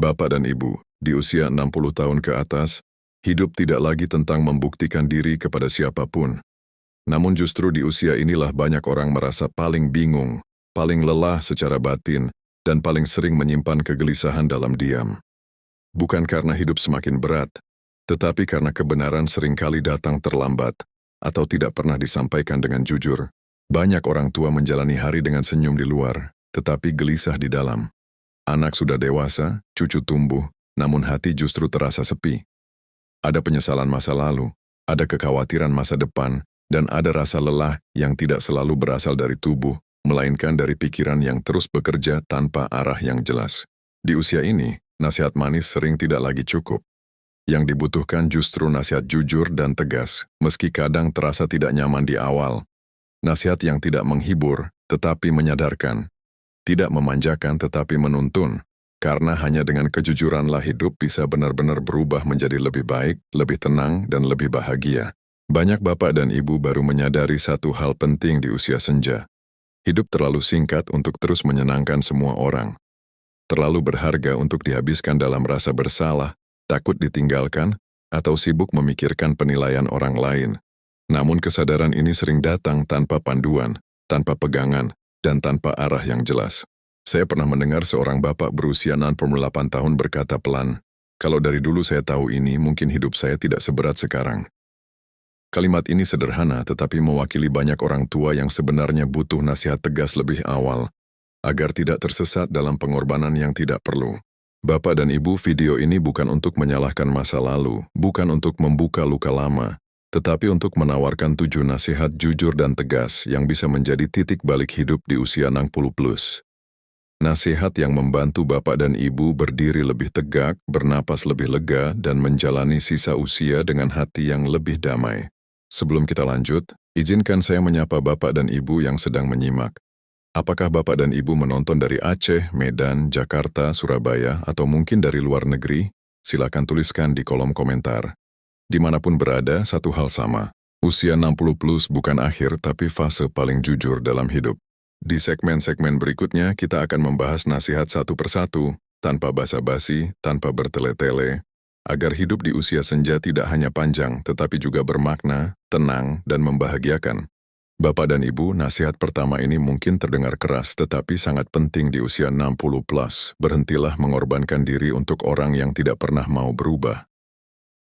Bapak dan Ibu, di usia 60 tahun ke atas, hidup tidak lagi tentang membuktikan diri kepada siapapun. Namun justru di usia inilah banyak orang merasa paling bingung, paling lelah secara batin, dan paling sering menyimpan kegelisahan dalam diam. Bukan karena hidup semakin berat, tetapi karena kebenaran seringkali datang terlambat atau tidak pernah disampaikan dengan jujur. Banyak orang tua menjalani hari dengan senyum di luar, tetapi gelisah di dalam. Anak sudah dewasa, cucu tumbuh, namun hati justru terasa sepi. Ada penyesalan masa lalu, ada kekhawatiran masa depan, dan ada rasa lelah yang tidak selalu berasal dari tubuh, melainkan dari pikiran yang terus bekerja tanpa arah yang jelas. Di usia ini, nasihat manis sering tidak lagi cukup. Yang dibutuhkan justru nasihat jujur dan tegas, meski kadang terasa tidak nyaman di awal. Nasihat yang tidak menghibur, tetapi menyadarkan. Tidak memanjakan tetapi menuntun, karena hanya dengan kejujuranlah hidup bisa benar-benar berubah menjadi lebih baik, lebih tenang, dan lebih bahagia. Banyak bapak dan ibu baru menyadari satu hal penting di usia senja. Hidup terlalu singkat untuk terus menyenangkan semua orang. Terlalu berharga untuk dihabiskan dalam rasa bersalah, takut ditinggalkan, atau sibuk memikirkan penilaian orang lain. Namun kesadaran ini sering datang tanpa panduan, tanpa pegangan, dan tanpa arah yang jelas. Saya pernah mendengar seorang bapak berusia 68 tahun berkata pelan, "Kalau dari dulu saya tahu ini, mungkin hidup saya tidak seberat sekarang." Kalimat ini sederhana tetapi mewakili banyak orang tua yang sebenarnya butuh nasihat tegas lebih awal, agar tidak tersesat dalam pengorbanan yang tidak perlu. Bapak dan Ibu, video ini bukan untuk menyalahkan masa lalu, bukan untuk membuka luka lama, tetapi untuk menawarkan 7 nasihat jujur dan tegas yang bisa menjadi titik balik hidup di usia 60+. Nasihat yang membantu Bapak dan Ibu berdiri lebih tegak, bernapas lebih lega, dan menjalani sisa usia dengan hati yang lebih damai. Sebelum kita lanjut, izinkan saya menyapa Bapak dan Ibu yang sedang menyimak. Apakah Bapak dan Ibu menonton dari Aceh, Medan, Jakarta, Surabaya, atau mungkin dari luar negeri? Silakan tuliskan di kolom komentar. Dimanapun berada, satu hal sama. Usia 60+ bukan akhir, tapi fase paling jujur dalam hidup. Di segmen-segmen berikutnya, kita akan membahas nasihat satu persatu, tanpa basa-basi, tanpa bertele-tele, agar hidup di usia senja tidak hanya panjang, tetapi juga bermakna, tenang, dan membahagiakan. Bapak dan Ibu, nasihat pertama ini mungkin terdengar keras, tetapi sangat penting di usia 60+. Berhentilah mengorbankan diri untuk orang yang tidak pernah mau berubah.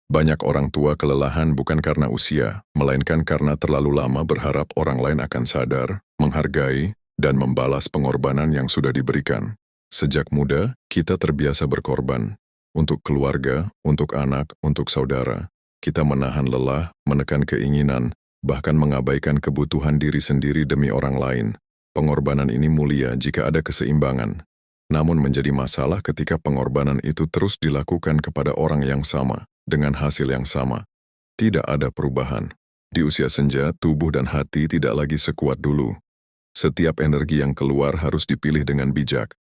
Banyak orang tua kelelahan bukan karena usia, melainkan karena terlalu lama berharap orang lain akan sadar, menghargai, dan membalas pengorbanan yang sudah diberikan. Sejak muda, kita terbiasa berkorban. Untuk keluarga, untuk anak, untuk saudara. Kita menahan lelah, menekan keinginan, bahkan mengabaikan kebutuhan diri sendiri demi orang lain. Pengorbanan ini mulia jika ada keseimbangan. Namun menjadi masalah ketika pengorbanan itu terus dilakukan kepada orang yang sama, dengan hasil yang sama. Tidak ada perubahan. Di usia senja, tubuh dan hati tidak lagi sekuat dulu. Setiap energi yang keluar harus dipilih dengan bijak.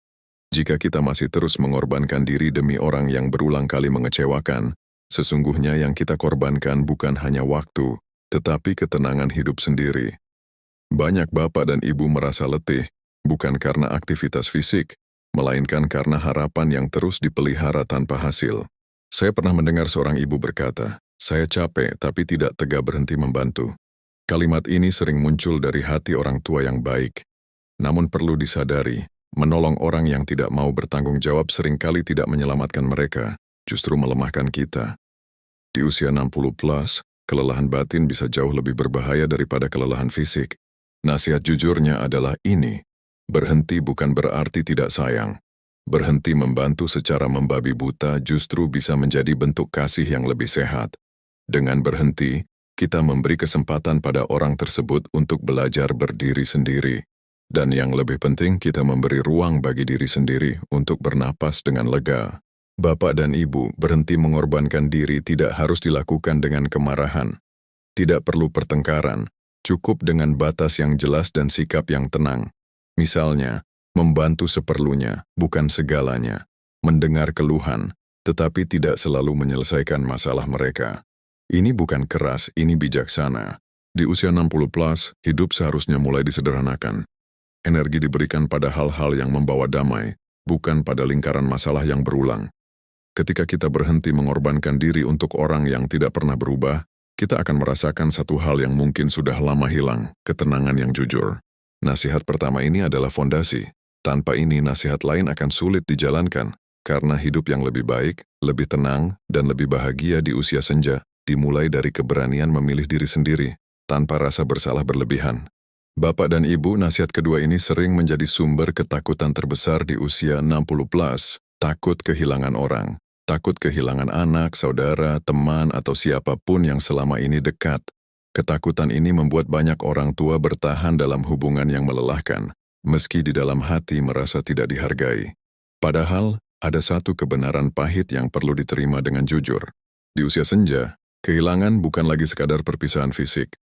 Jika kita masih terus mengorbankan diri demi orang yang berulang kali mengecewakan, sesungguhnya yang kita korbankan bukan hanya waktu, tetapi ketenangan hidup sendiri. Banyak bapak dan ibu merasa letih, bukan karena aktivitas fisik, melainkan karena harapan yang terus dipelihara tanpa hasil. Saya pernah mendengar seorang ibu berkata, "Saya capek tapi tidak tega berhenti membantu." Kalimat ini sering muncul dari hati orang tua yang baik. Namun perlu disadari, menolong orang yang tidak mau bertanggung jawab seringkali tidak menyelamatkan mereka, justru melemahkan kita. Di usia 60+, kelelahan batin bisa jauh lebih berbahaya daripada kelelahan fisik. Nasihat jujurnya adalah ini, berhenti bukan berarti tidak sayang. Berhenti membantu secara membabi buta justru bisa menjadi bentuk kasih yang lebih sehat. Dengan berhenti, kita memberi kesempatan pada orang tersebut untuk belajar berdiri sendiri. Dan yang lebih penting, kita memberi ruang bagi diri sendiri untuk bernapas dengan lega. Bapak dan Ibu, berhenti mengorbankan diri tidak harus dilakukan dengan kemarahan. Tidak perlu pertengkaran, cukup dengan batas yang jelas dan sikap yang tenang. Misalnya, membantu seperlunya, bukan segalanya. Mendengar keluhan, tetapi tidak selalu menyelesaikan masalah mereka. Ini bukan keras, ini bijaksana. Di usia 60+, hidup seharusnya mulai disederhanakan. Energi diberikan pada hal-hal yang membawa damai, bukan pada lingkaran masalah yang berulang. Ketika kita berhenti mengorbankan diri untuk orang yang tidak pernah berubah, kita akan merasakan satu hal yang mungkin sudah lama hilang, ketenangan yang jujur. Nasihat pertama ini adalah fondasi. Tanpa ini, nasihat lain akan sulit dijalankan, karena hidup yang lebih baik, lebih tenang, dan lebih bahagia di usia senja, dimulai dari keberanian memilih diri sendiri, tanpa rasa bersalah berlebihan. Bapak dan Ibu, nasihat kedua ini sering menjadi sumber ketakutan terbesar di usia 60+, takut kehilangan orang. Takut kehilangan anak, saudara, teman, atau siapapun yang selama ini dekat. Ketakutan ini membuat banyak orang tua bertahan dalam hubungan yang melelahkan, meski di dalam hati merasa tidak dihargai. Padahal, ada satu kebenaran pahit yang perlu diterima dengan jujur. Di usia senja, kehilangan bukan lagi sekadar perpisahan fisik.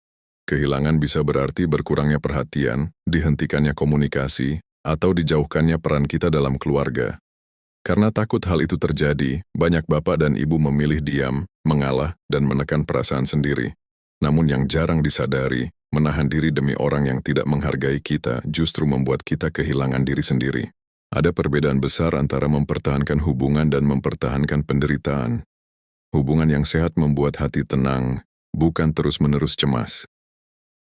Kehilangan bisa berarti berkurangnya perhatian, dihentikannya komunikasi, atau dijauhkannya peran kita dalam keluarga. Karena takut hal itu terjadi, banyak bapak dan ibu memilih diam, mengalah, dan menekan perasaan sendiri. Namun yang jarang disadari, menahan diri demi orang yang tidak menghargai kita justru membuat kita kehilangan diri sendiri. Ada perbedaan besar antara mempertahankan hubungan dan mempertahankan penderitaan. Hubungan yang sehat membuat hati tenang, bukan terus-menerus cemas.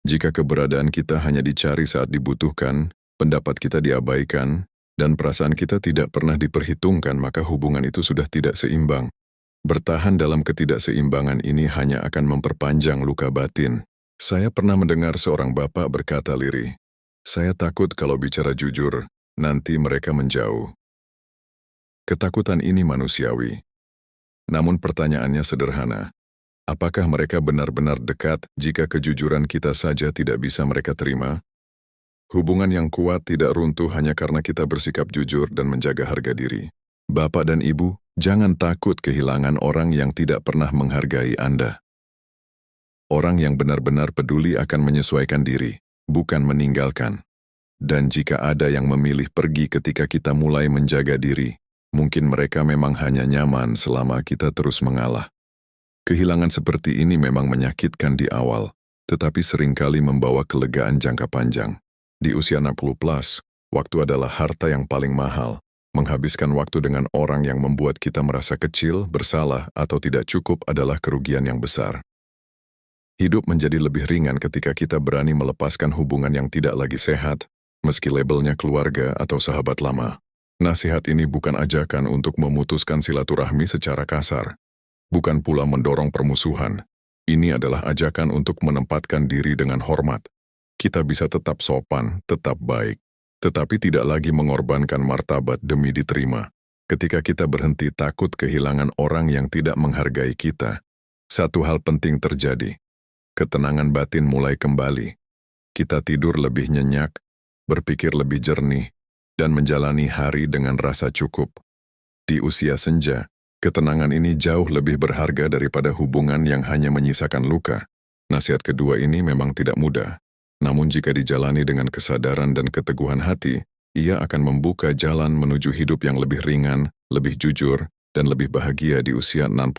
Jika keberadaan kita hanya dicari saat dibutuhkan, pendapat kita diabaikan, dan perasaan kita tidak pernah diperhitungkan, maka hubungan itu sudah tidak seimbang. Bertahan dalam ketidakseimbangan ini hanya akan memperpanjang luka batin. Saya pernah mendengar seorang bapak berkata lirih, "Saya takut kalau bicara jujur, nanti mereka menjauh." Ketakutan ini manusiawi. Namun pertanyaannya sederhana. Apakah mereka benar-benar dekat jika kejujuran kita saja tidak bisa mereka terima? Hubungan yang kuat tidak runtuh hanya karena kita bersikap jujur dan menjaga harga diri. Bapak dan Ibu, jangan takut kehilangan orang yang tidak pernah menghargai Anda. Orang yang benar-benar peduli akan menyesuaikan diri, bukan meninggalkan. Dan jika ada yang memilih pergi ketika kita mulai menjaga diri, mungkin mereka memang hanya nyaman selama kita terus mengalah. Kehilangan seperti ini memang menyakitkan di awal, tetapi seringkali membawa kelegaan jangka panjang. Di usia 60+, waktu adalah harta yang paling mahal. Menghabiskan waktu dengan orang yang membuat kita merasa kecil, bersalah, atau tidak cukup adalah kerugian yang besar. Hidup menjadi lebih ringan ketika kita berani melepaskan hubungan yang tidak lagi sehat, meski labelnya keluarga atau sahabat lama. Nasihat ini bukan ajakan untuk memutuskan silaturahmi secara kasar. Bukan pula mendorong permusuhan. Ini adalah ajakan untuk menempatkan diri dengan hormat. Kita bisa tetap sopan, tetap baik, tetapi tidak lagi mengorbankan martabat demi diterima. Ketika kita berhenti takut kehilangan orang yang tidak menghargai kita, satu hal penting terjadi. Ketenangan batin mulai kembali. Kita tidur lebih nyenyak, berpikir lebih jernih, dan menjalani hari dengan rasa cukup. Di usia senja, ketenangan ini jauh lebih berharga daripada hubungan yang hanya menyisakan luka. Nasihat kedua ini memang tidak mudah. Namun jika dijalani dengan kesadaran dan keteguhan hati, ia akan membuka jalan menuju hidup yang lebih ringan, lebih jujur, dan lebih bahagia di usia 60+.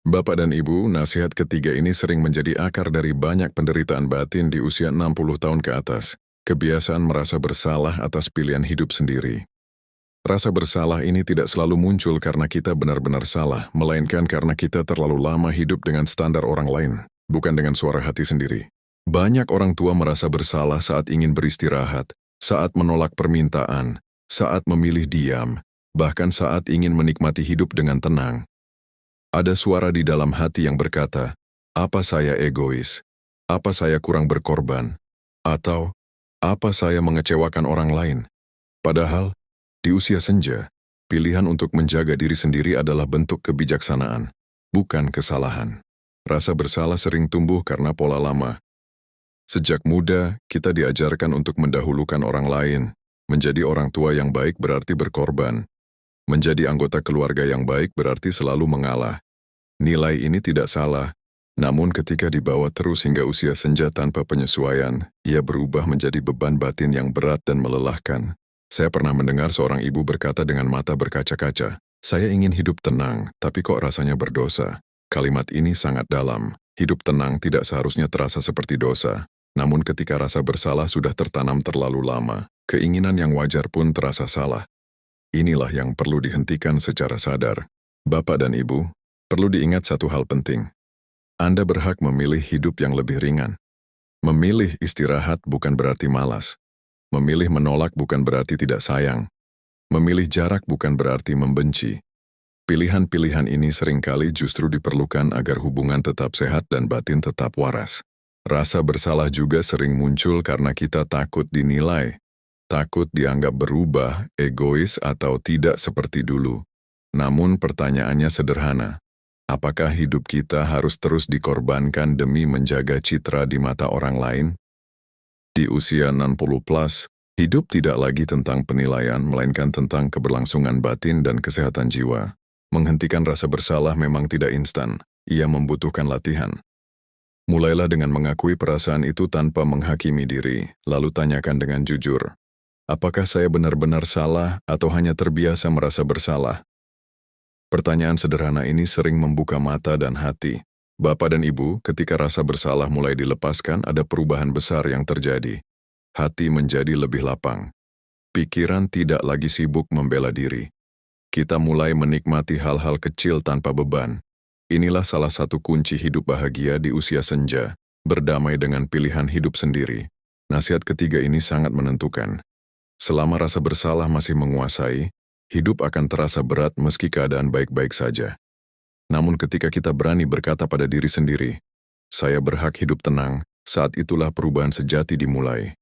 Bapak dan Ibu, nasihat ketiga ini sering menjadi akar dari banyak penderitaan batin di usia 60 tahun ke atas. Kebiasaan merasa bersalah atas pilihan hidup sendiri. Rasa bersalah ini tidak selalu muncul karena kita benar-benar salah, melainkan karena kita terlalu lama hidup dengan standar orang lain, bukan dengan suara hati sendiri. Banyak orang tua merasa bersalah saat ingin beristirahat, saat menolak permintaan, saat memilih diam, bahkan saat ingin menikmati hidup dengan tenang. Ada suara di dalam hati yang berkata, "Apa saya egois? Apa saya kurang berkorban? Atau, apa saya mengecewakan orang lain?" Padahal, di usia senja, pilihan untuk menjaga diri sendiri adalah bentuk kebijaksanaan, bukan kesalahan. Rasa bersalah sering tumbuh karena pola lama. Sejak muda, kita diajarkan untuk mendahulukan orang lain. Menjadi orang tua yang baik berarti berkorban. Menjadi anggota keluarga yang baik berarti selalu mengalah. Nilai ini tidak salah, namun ketika dibawa terus hingga usia senja tanpa penyesuaian, ia berubah menjadi beban batin yang berat dan melelahkan. Saya pernah mendengar seorang ibu berkata dengan mata berkaca-kaca, "Saya ingin hidup tenang, tapi kok rasanya berdosa." Kalimat ini sangat dalam. Hidup tenang tidak seharusnya terasa seperti dosa. Namun ketika rasa bersalah sudah tertanam terlalu lama, keinginan yang wajar pun terasa salah. inilah yang perlu dihentikan secara sadar. Bapak dan Ibu, perlu diingat satu hal penting. Anda berhak memilih hidup yang lebih ringan. Memilih istirahat bukan berarti malas. Memilih menolak bukan berarti tidak sayang. Memilih jarak bukan berarti membenci. Pilihan-pilihan ini seringkali justru diperlukan agar hubungan tetap sehat dan batin tetap waras. Rasa bersalah juga sering muncul karena kita takut dinilai, takut dianggap berubah, egois, atau tidak seperti dulu. Namun pertanyaannya sederhana, apakah hidup kita harus terus dikorbankan demi menjaga citra di mata orang lain? Di usia 60 plus, hidup tidak lagi tentang penilaian, melainkan tentang keberlangsungan batin dan kesehatan jiwa. Menghentikan rasa bersalah memang tidak instan, ia membutuhkan latihan. Mulailah dengan mengakui perasaan itu tanpa menghakimi diri, lalu tanyakan dengan jujur. Apakah saya benar-benar salah atau hanya terbiasa merasa bersalah? Pertanyaan sederhana ini sering membuka mata dan hati. Bapak dan Ibu, ketika rasa bersalah mulai dilepaskan, ada perubahan besar yang terjadi. Hati menjadi lebih lapang. Pikiran tidak lagi sibuk membela diri. Kita mulai menikmati hal-hal kecil tanpa beban. Inilah salah satu kunci hidup bahagia di usia senja, berdamai dengan pilihan hidup sendiri. Nasihat ketiga ini sangat menentukan. Selama rasa bersalah masih menguasai, hidup akan terasa berat meski keadaan baik-baik saja. Namun ketika kita berani berkata pada diri sendiri, saya berhak hidup tenang, saat itulah perubahan sejati dimulai.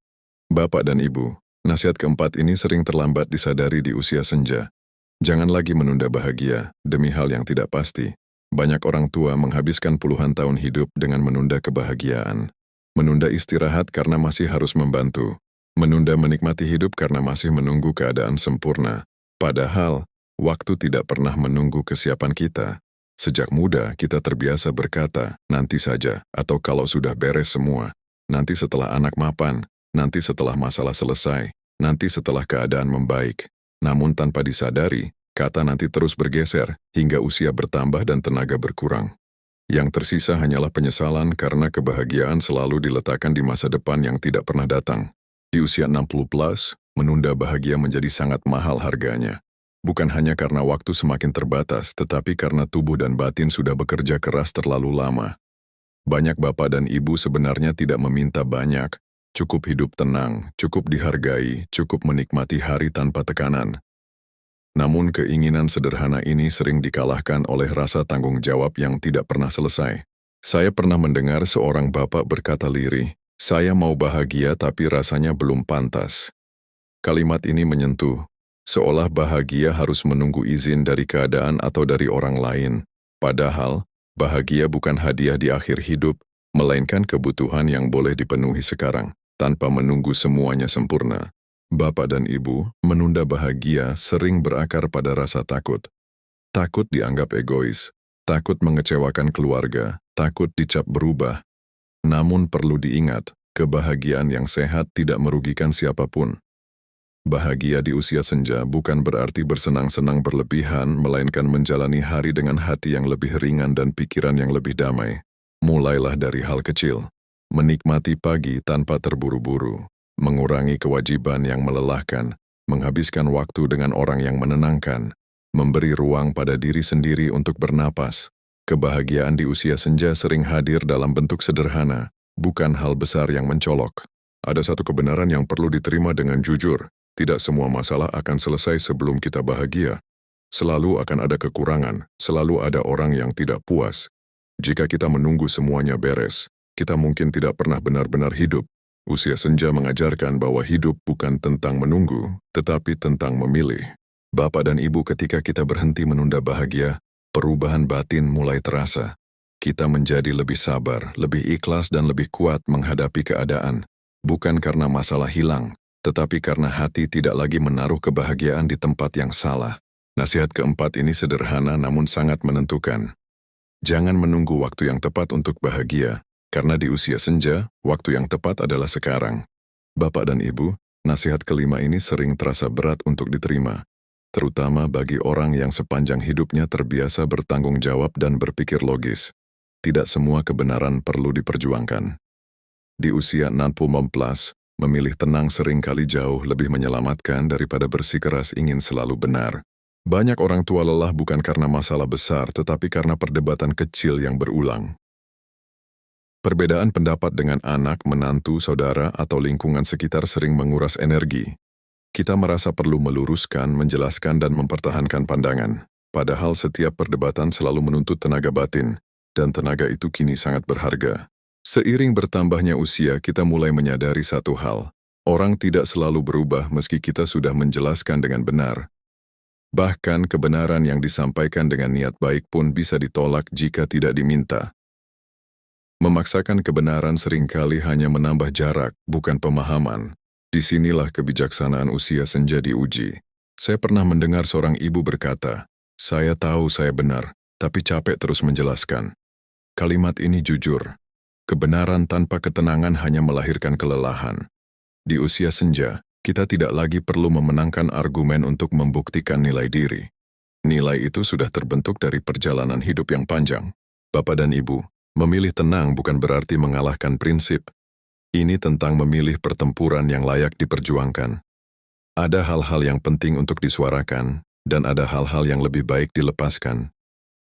Bapak dan Ibu, nasihat keempat ini sering terlambat disadari di usia senja. Jangan lagi menunda bahagia demi hal yang tidak pasti. Banyak orang tua menghabiskan puluhan tahun hidup dengan menunda kebahagiaan. Menunda istirahat karena masih harus membantu. Menunda menikmati hidup karena masih menunggu keadaan sempurna. Padahal, waktu tidak pernah menunggu kesiapan kita. Sejak muda, kita terbiasa berkata, nanti saja, atau kalau sudah beres semua. Nanti setelah anak mapan, nanti setelah masalah selesai, nanti setelah keadaan membaik. Namun tanpa disadari, kata nanti terus bergeser, hingga usia bertambah dan tenaga berkurang. Yang tersisa hanyalah penyesalan karena kebahagiaan selalu diletakkan di masa depan yang tidak pernah datang. Di usia 60 plus, menunda bahagia menjadi sangat mahal harganya. Bukan hanya karena waktu semakin terbatas, tetapi karena tubuh dan batin sudah bekerja keras terlalu lama. Banyak bapak dan ibu sebenarnya tidak meminta banyak, cukup hidup tenang, cukup dihargai, cukup menikmati hari tanpa tekanan. Namun keinginan sederhana ini sering dikalahkan oleh rasa tanggung jawab yang tidak pernah selesai. Saya pernah mendengar seorang bapak berkata lirih, saya mau bahagia tapi rasanya belum pantas. Kalimat ini menyentuh, seolah bahagia harus menunggu izin dari keadaan atau dari orang lain. Padahal, bahagia bukan hadiah di akhir hidup, melainkan kebutuhan yang boleh dipenuhi sekarang, tanpa menunggu semuanya sempurna. Bapak dan Ibu, menunda bahagia sering berakar pada rasa takut. Takut dianggap egois, takut mengecewakan keluarga, takut dicap berubah. Namun perlu diingat, kebahagiaan yang sehat tidak merugikan siapapun. Bahagia di usia senja bukan berarti bersenang-senang berlebihan, melainkan menjalani hari dengan hati yang lebih ringan dan pikiran yang lebih damai. Mulailah dari hal kecil, menikmati pagi tanpa terburu-buru, mengurangi kewajiban yang melelahkan, menghabiskan waktu dengan orang yang menenangkan, memberi ruang pada diri sendiri untuk bernapas. Kebahagiaan di usia senja sering hadir dalam bentuk sederhana, bukan hal besar yang mencolok. Ada satu kebenaran yang perlu diterima dengan jujur, tidak semua masalah akan selesai sebelum kita bahagia. Selalu akan ada kekurangan, selalu ada orang yang tidak puas. Jika kita menunggu semuanya beres, kita mungkin tidak pernah benar-benar hidup. Usia senja mengajarkan bahwa hidup bukan tentang menunggu, tetapi tentang memilih. Bapak dan Ibu, ketika kita berhenti menunda bahagia, perubahan batin mulai terasa. Kita menjadi lebih sabar, lebih ikhlas dan lebih kuat menghadapi keadaan. Bukan karena masalah hilang, tetapi karena hati tidak lagi menaruh kebahagiaan di tempat yang salah. Nasihat keempat ini sederhana namun sangat menentukan. Jangan menunggu waktu yang tepat untuk bahagia, karena di usia senja, waktu yang tepat adalah sekarang. Bapak dan Ibu, nasihat kelima ini sering terasa berat untuk diterima, terutama bagi orang yang sepanjang hidupnya terbiasa bertanggung jawab dan berpikir logis. Tidak semua kebenaran perlu diperjuangkan. Di usia 60 plus, Memilih tenang seringkali jauh lebih menyelamatkan daripada bersikeras ingin selalu benar. Banyak orang tua lelah bukan karena masalah besar, tetapi karena perdebatan kecil yang berulang. Perbedaan pendapat dengan anak, menantu, saudara, atau lingkungan sekitar sering menguras energi. Kita merasa perlu meluruskan, menjelaskan, dan mempertahankan pandangan. Padahal setiap perdebatan selalu menuntut tenaga batin, dan tenaga itu kini sangat berharga. Seiring bertambahnya usia, kita mulai menyadari satu hal. Orang tidak selalu berubah meski kita sudah menjelaskan dengan benar. Bahkan kebenaran yang disampaikan dengan niat baik pun bisa ditolak jika tidak diminta. Memaksakan kebenaran seringkali hanya menambah jarak, bukan pemahaman. Disinilah kebijaksanaan usia senja diuji. Saya pernah mendengar seorang ibu berkata, "Saya tahu saya benar, tapi capek terus menjelaskan." Kalimat ini jujur. Kebenaran tanpa ketenangan hanya melahirkan kelelahan. Di usia senja, kita tidak lagi perlu memenangkan argumen untuk membuktikan nilai diri. Nilai itu sudah terbentuk dari perjalanan hidup yang panjang. Bapak dan Ibu, memilih tenang bukan berarti mengalahkan prinsip. Ini tentang memilih pertempuran yang layak diperjuangkan. Ada hal-hal yang penting untuk disuarakan, dan ada hal-hal yang lebih baik dilepaskan.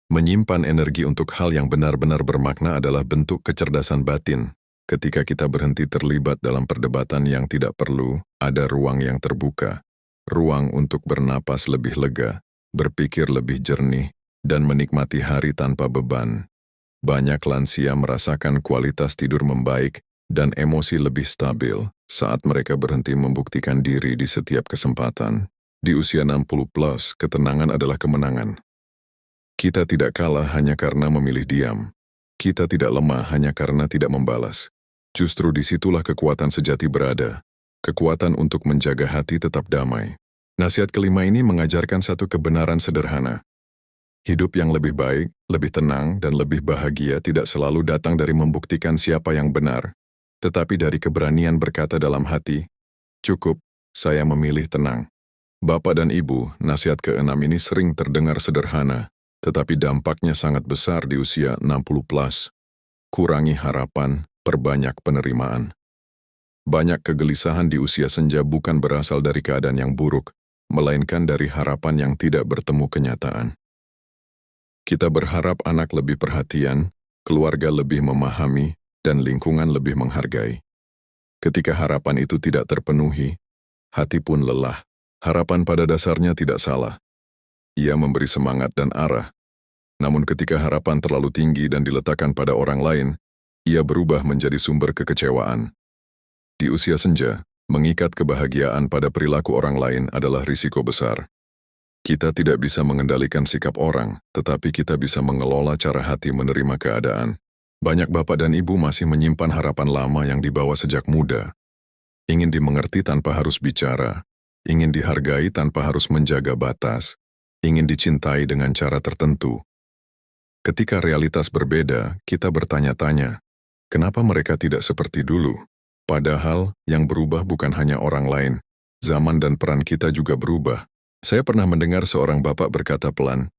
Menyimpan energi untuk hal yang benar-benar bermakna adalah bentuk kecerdasan batin. Ketika kita berhenti terlibat dalam perdebatan yang tidak perlu, ada ruang yang terbuka. Ruang untuk bernapas lebih lega, berpikir lebih jernih, dan menikmati hari tanpa beban. Banyak lansia merasakan kualitas tidur membaik dan emosi lebih stabil saat mereka berhenti membuktikan diri di setiap kesempatan. Di usia 60 plus, ketenangan adalah kemenangan. Kita tidak kalah hanya karena memilih diam. Kita tidak lemah hanya karena tidak membalas. Justru disitulah kekuatan sejati berada. Kekuatan untuk menjaga hati tetap damai. Nasihat kelima ini mengajarkan satu kebenaran sederhana. Hidup yang lebih baik, lebih tenang, dan lebih bahagia tidak selalu datang dari membuktikan siapa yang benar, tetapi dari keberanian berkata dalam hati, "Cukup, saya memilih tenang." Bapak dan Ibu, nasihat keenam ini sering terdengar sederhana, tetapi dampaknya sangat besar di usia 60 plus. Kurangi harapan, perbanyak penerimaan. Banyak kegelisahan di usia senja bukan berasal dari keadaan yang buruk, melainkan dari harapan yang tidak bertemu kenyataan. Kita berharap anak lebih perhatian, keluarga lebih memahami, dan lingkungan lebih menghargai. Ketika harapan itu tidak terpenuhi, hati pun lelah. Harapan pada dasarnya tidak salah. Ia memberi semangat dan arah. Namun ketika harapan terlalu tinggi dan diletakkan pada orang lain, ia berubah menjadi sumber kekecewaan. Di usia senja, mengikat kebahagiaan pada perilaku orang lain adalah risiko besar. Kita tidak bisa mengendalikan sikap orang, tetapi kita bisa mengelola cara hati menerima keadaan. Banyak bapak dan ibu masih menyimpan harapan lama yang dibawa sejak muda. Ingin dimengerti tanpa harus bicara, ingin dihargai tanpa harus menjaga batas, ingin dicintai dengan cara tertentu. Ketika realitas berbeda, kita bertanya-tanya, kenapa mereka tidak seperti dulu? Padahal, yang berubah bukan hanya orang lain, zaman dan peran kita juga berubah. Saya pernah mendengar seorang bapak berkata pelan,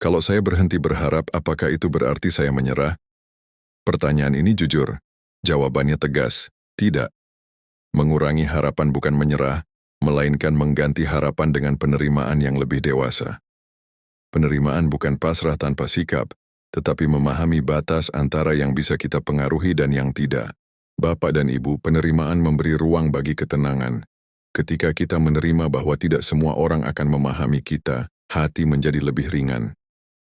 "Kalau saya berhenti berharap, apakah itu berarti saya menyerah?" Pertanyaan ini jujur. Jawabannya tegas, tidak. Mengurangi harapan bukan menyerah, melainkan mengganti harapan dengan penerimaan yang lebih dewasa. Penerimaan bukan pasrah tanpa sikap, tetapi memahami batas antara yang bisa kita pengaruhi dan yang tidak. Bapak dan Ibu, penerimaan memberi ruang bagi ketenangan. Ketika kita menerima bahwa tidak semua orang akan memahami kita, hati menjadi lebih ringan.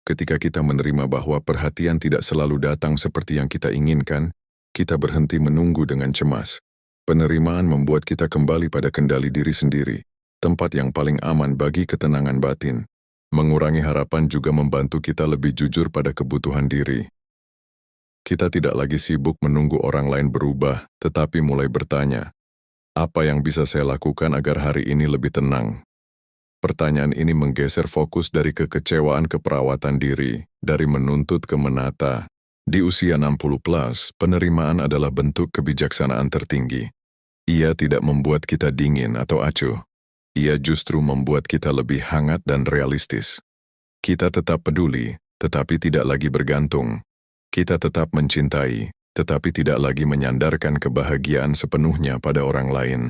Ketika kita menerima bahwa perhatian tidak selalu datang seperti yang kita inginkan, kita berhenti menunggu dengan cemas. Penerimaan membuat kita kembali pada kendali diri sendiri, tempat yang paling aman bagi ketenangan batin. Mengurangi harapan juga membantu kita lebih jujur pada kebutuhan diri. Kita tidak lagi sibuk menunggu orang lain berubah, tetapi mulai bertanya, apa yang bisa saya lakukan agar hari ini lebih tenang? Pertanyaan ini menggeser fokus dari kekecewaan ke perawatan diri, dari menuntut ke menata. Di usia 60 plus, penerimaan adalah bentuk kebijaksanaan tertinggi. Ia tidak membuat kita dingin atau acuh. Ia justru membuat kita lebih hangat dan realistis. Kita tetap peduli, tetapi tidak lagi bergantung. Kita tetap mencintai, tetapi tidak lagi menyandarkan kebahagiaan sepenuhnya pada orang lain.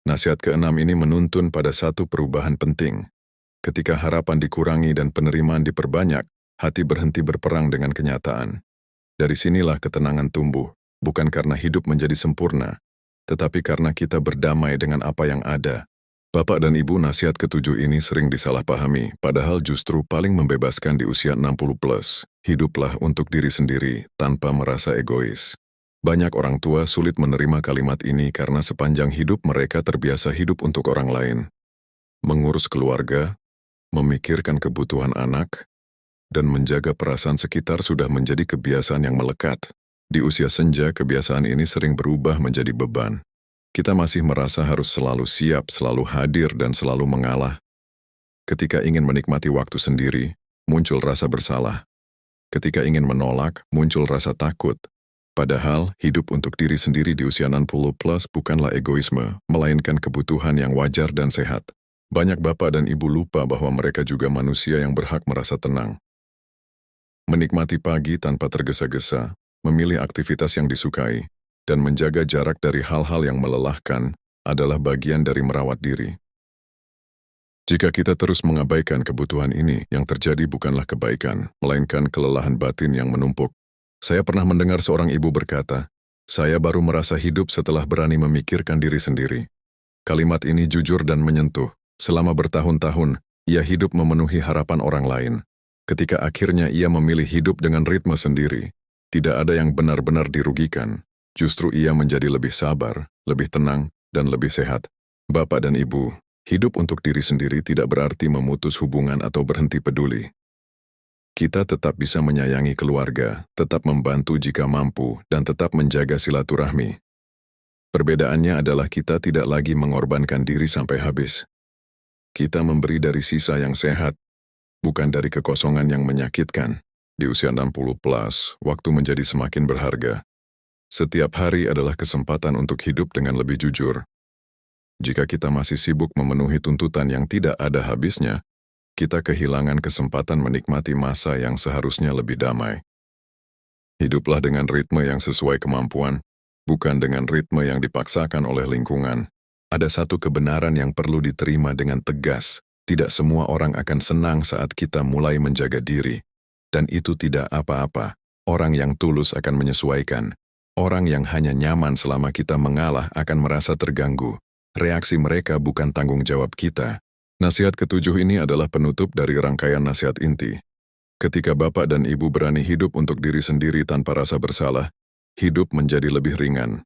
Nasihat keenam ini menuntun pada satu perubahan penting. Ketika harapan dikurangi dan penerimaan diperbanyak, hati berhenti berperang dengan kenyataan. Dari sinilah ketenangan tumbuh, bukan karena hidup menjadi sempurna, tetapi karena kita berdamai dengan apa yang ada. Bapak dan Ibu, nasihat ketujuh ini sering disalahpahami, padahal justru paling membebaskan di usia 60+. Hiduplah untuk diri sendiri, tanpa merasa egois. Banyak orang tua sulit menerima kalimat ini karena sepanjang hidup mereka terbiasa hidup untuk orang lain. Mengurus keluarga, memikirkan kebutuhan anak, dan menjaga perasaan sekitar sudah menjadi kebiasaan yang melekat. Di usia senja, kebiasaan ini sering berubah menjadi beban. Kita masih merasa harus selalu siap, selalu hadir, dan selalu mengalah. Ketika ingin menikmati waktu sendiri, muncul rasa bersalah. Ketika ingin menolak, muncul rasa takut. Padahal, hidup untuk diri sendiri di usia 60+ bukanlah egoisme, melainkan kebutuhan yang wajar dan sehat. Banyak bapak dan ibu lupa bahwa mereka juga manusia yang berhak merasa tenang. Menikmati pagi tanpa tergesa-gesa, memilih aktivitas yang disukai, dan menjaga jarak dari hal-hal yang melelahkan adalah bagian dari merawat diri. Jika kita terus mengabaikan kebutuhan ini, yang terjadi bukanlah kebaikan, melainkan kelelahan batin yang menumpuk. Saya pernah mendengar seorang ibu berkata, "Saya baru merasa hidup setelah berani memikirkan diri sendiri." Kalimat ini jujur dan menyentuh. Selama bertahun-tahun, ia hidup memenuhi harapan orang lain. Ketika akhirnya ia memilih hidup dengan ritme sendiri, tidak ada yang benar-benar dirugikan. Justru ia menjadi lebih sabar, lebih tenang, dan lebih sehat. Bapak dan Ibu, hidup untuk diri sendiri tidak berarti memutus hubungan atau berhenti peduli. Kita tetap bisa menyayangi keluarga, tetap membantu jika mampu, dan tetap menjaga silaturahmi. Perbedaannya adalah kita tidak lagi mengorbankan diri sampai habis. Kita memberi dari sisa yang sehat, bukan dari kekosongan yang menyakitkan. Di usia 60+, waktu menjadi semakin berharga. Setiap hari adalah kesempatan untuk hidup dengan lebih jujur. Jika kita masih sibuk memenuhi tuntutan yang tidak ada habisnya, kita kehilangan kesempatan menikmati masa yang seharusnya lebih damai. Hiduplah dengan ritme yang sesuai kemampuan, bukan dengan ritme yang dipaksakan oleh lingkungan. Ada satu kebenaran yang perlu diterima dengan tegas. Tidak semua orang akan senang saat kita mulai menjaga diri. Dan itu tidak apa-apa. Orang yang tulus akan menyesuaikan. Orang yang hanya nyaman selama kita mengalah akan merasa terganggu. Reaksi mereka bukan tanggung jawab kita. Nasihat ketujuh ini adalah penutup dari rangkaian nasihat inti. Ketika Bapak dan Ibu berani hidup untuk diri sendiri tanpa rasa bersalah, hidup menjadi lebih ringan.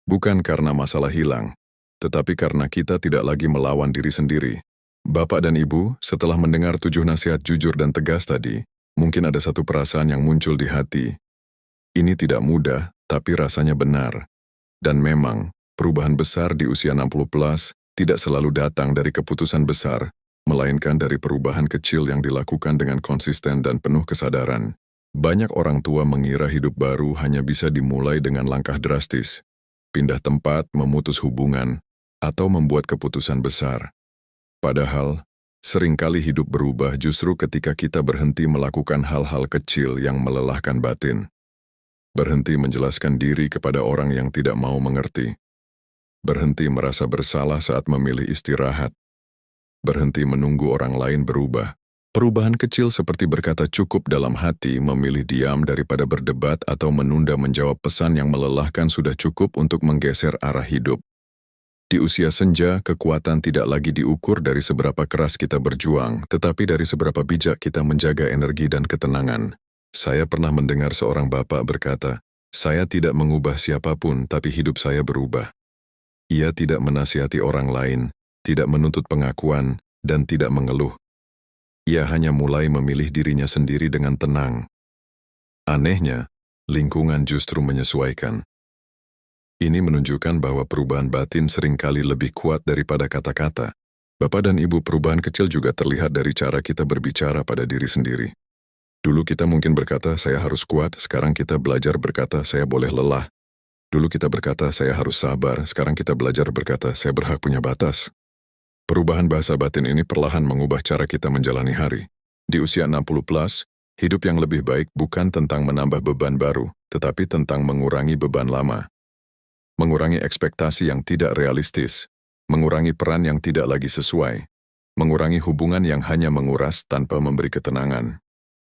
Bukan karena masalah hilang, tetapi karena kita tidak lagi melawan diri sendiri. Bapak dan Ibu, setelah mendengar 7 nasihat jujur dan tegas tadi, mungkin ada satu perasaan yang muncul di hati. Ini tidak mudah, tapi rasanya benar. Dan memang, perubahan besar di usia 60+ tidak selalu datang dari keputusan besar, melainkan dari perubahan kecil yang dilakukan dengan konsisten dan penuh kesadaran. Banyak orang tua mengira hidup baru hanya bisa dimulai dengan langkah drastis, pindah tempat, memutus hubungan, atau membuat keputusan besar. Padahal, seringkali hidup berubah justru ketika kita berhenti melakukan hal-hal kecil yang melelahkan batin. Berhenti menjelaskan diri kepada orang yang tidak mau mengerti. Berhenti merasa bersalah saat memilih istirahat. Berhenti menunggu orang lain berubah. Perubahan kecil seperti berkata cukup dalam hati, memilih diam daripada berdebat atau menunda menjawab pesan yang melelahkan sudah cukup untuk menggeser arah hidup. Di usia senja, kekuatan tidak lagi diukur dari seberapa keras kita berjuang, tetapi dari seberapa bijak kita menjaga energi dan ketenangan. Saya pernah mendengar seorang bapak berkata, "Saya tidak mengubah siapapun, tapi hidup saya berubah." Ia tidak menasihati orang lain, tidak menuntut pengakuan, dan tidak mengeluh. Ia hanya mulai memilih dirinya sendiri dengan tenang. Anehnya, lingkungan justru menyesuaikan. Ini menunjukkan bahwa perubahan batin seringkali lebih kuat daripada kata-kata. Bapak dan Ibu, perubahan kecil juga terlihat dari cara kita berbicara pada diri sendiri. Dulu kita mungkin berkata, "Saya harus kuat," sekarang kita belajar berkata, "Saya boleh lelah." Dulu kita berkata, "Saya harus sabar," sekarang kita belajar berkata, "Saya berhak punya batas." Perubahan bahasa batin ini perlahan mengubah cara kita menjalani hari. Di usia 60+, hidup yang lebih baik bukan tentang menambah beban baru, tetapi tentang mengurangi beban lama. Mengurangi ekspektasi yang tidak realistis, mengurangi peran yang tidak lagi sesuai, mengurangi hubungan yang hanya menguras tanpa memberi ketenangan.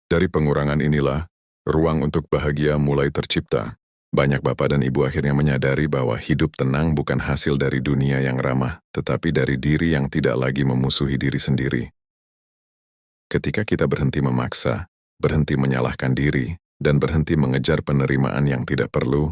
Dari pengurangan inilah, ruang untuk bahagia mulai tercipta. Banyak bapak dan ibu akhirnya menyadari bahwa hidup tenang bukan hasil dari dunia yang ramah, tetapi dari diri yang tidak lagi memusuhi diri sendiri. Ketika kita berhenti memaksa, berhenti menyalahkan diri, dan berhenti mengejar penerimaan yang tidak perlu,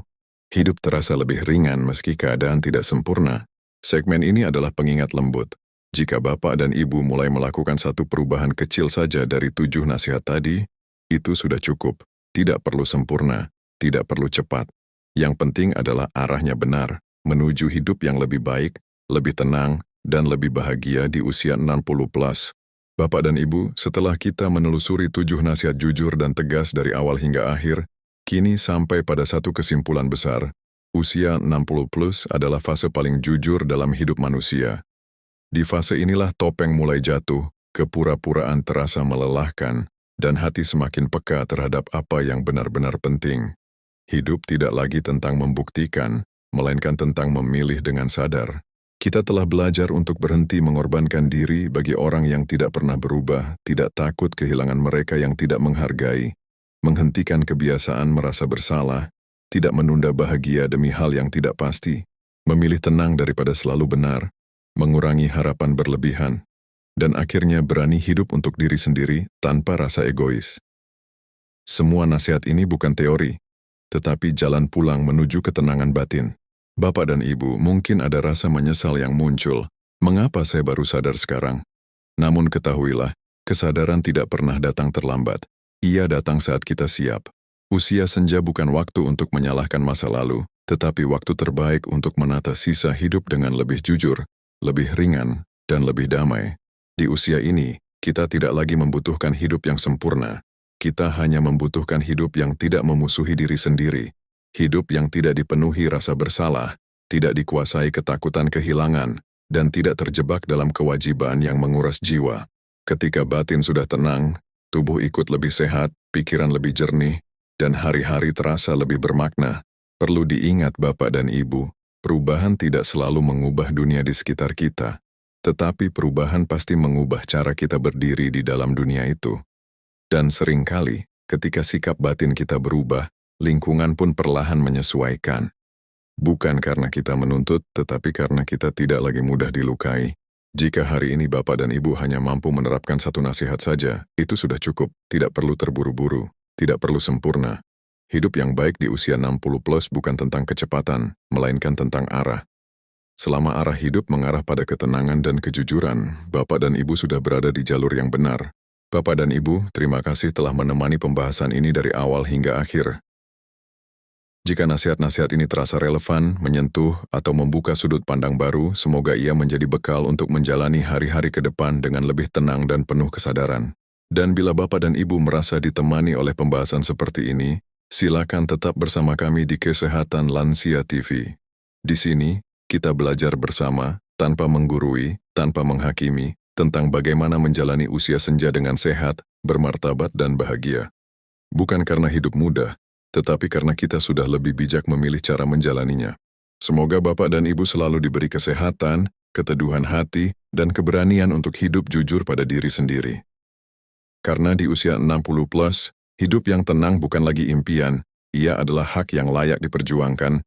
hidup terasa lebih ringan meski keadaan tidak sempurna. Segmen ini adalah pengingat lembut. Jika bapak dan ibu mulai melakukan satu perubahan kecil saja dari 7 nasihat tadi, itu sudah cukup. Tidak perlu sempurna, tidak perlu cepat. Yang penting adalah arahnya benar, menuju hidup yang lebih baik, lebih tenang, dan lebih bahagia di usia 60+. Bapak dan Ibu, setelah kita menelusuri 7 nasihat jujur dan tegas dari awal hingga akhir, kini sampai pada satu kesimpulan besar. Usia 60+ adalah fase paling jujur dalam hidup manusia. Di fase inilah topeng mulai jatuh, kepura-puraan terasa melelahkan, dan hati semakin peka terhadap apa yang benar-benar penting. Hidup tidak lagi tentang membuktikan, melainkan tentang memilih dengan sadar. Kita telah belajar untuk berhenti mengorbankan diri bagi orang yang tidak pernah berubah, tidak takut kehilangan mereka yang tidak menghargai, menghentikan kebiasaan merasa bersalah, tidak menunda bahagia demi hal yang tidak pasti, memilih tenang daripada selalu benar, mengurangi harapan berlebihan, dan akhirnya berani hidup untuk diri sendiri tanpa rasa egois. Semua nasihat ini bukan teori, tetapi jalan pulang menuju ketenangan batin. Bapak dan Ibu, mungkin ada rasa menyesal yang muncul. Mengapa saya baru sadar sekarang? Namun ketahuilah, kesadaran tidak pernah datang terlambat. Ia datang saat kita siap. Usia senja bukan waktu untuk menyalahkan masa lalu, tetapi waktu terbaik untuk menata sisa hidup dengan lebih jujur, lebih ringan, dan lebih damai. Di usia ini, kita tidak lagi membutuhkan hidup yang sempurna. Kita hanya membutuhkan hidup yang tidak memusuhi diri sendiri. Hidup yang tidak dipenuhi rasa bersalah, tidak dikuasai ketakutan kehilangan, dan tidak terjebak dalam kewajiban yang menguras jiwa. Ketika batin sudah tenang, tubuh ikut lebih sehat, pikiran lebih jernih, dan hari-hari terasa lebih bermakna. Perlu diingat Bapak dan Ibu, perubahan tidak selalu mengubah dunia di sekitar kita. Tetapi perubahan pasti mengubah cara kita berdiri di dalam dunia itu. Dan seringkali, ketika sikap batin kita berubah, lingkungan pun perlahan menyesuaikan. Bukan karena kita menuntut, tetapi karena kita tidak lagi mudah dilukai. Jika hari ini Bapak dan Ibu hanya mampu menerapkan satu nasihat saja, itu sudah cukup, tidak perlu terburu-buru, tidak perlu sempurna. Hidup yang baik di usia 60+ bukan tentang kecepatan, melainkan tentang arah. Selama arah hidup mengarah pada ketenangan dan kejujuran, Bapak dan Ibu sudah berada di jalur yang benar. Bapak dan Ibu, terima kasih telah menemani pembahasan ini dari awal hingga akhir. Jika nasihat-nasihat ini terasa relevan, menyentuh, atau membuka sudut pandang baru, semoga ia menjadi bekal untuk menjalani hari-hari ke depan dengan lebih tenang dan penuh kesadaran. Dan bila Bapak dan Ibu merasa ditemani oleh pembahasan seperti ini, silakan tetap bersama kami di Kesehatan Lansia TV. Di sini, kita belajar bersama, tanpa menggurui, tanpa menghakimi, tentang bagaimana menjalani usia senja dengan sehat, bermartabat dan bahagia. Bukan karena hidup mudah, tetapi karena kita sudah lebih bijak memilih cara menjalaninya. Semoga Bapak dan Ibu selalu diberi kesehatan, keteduhan hati, dan keberanian untuk hidup jujur pada diri sendiri. Karena di usia 60+, hidup yang tenang bukan lagi impian, ia adalah hak yang layak diperjuangkan,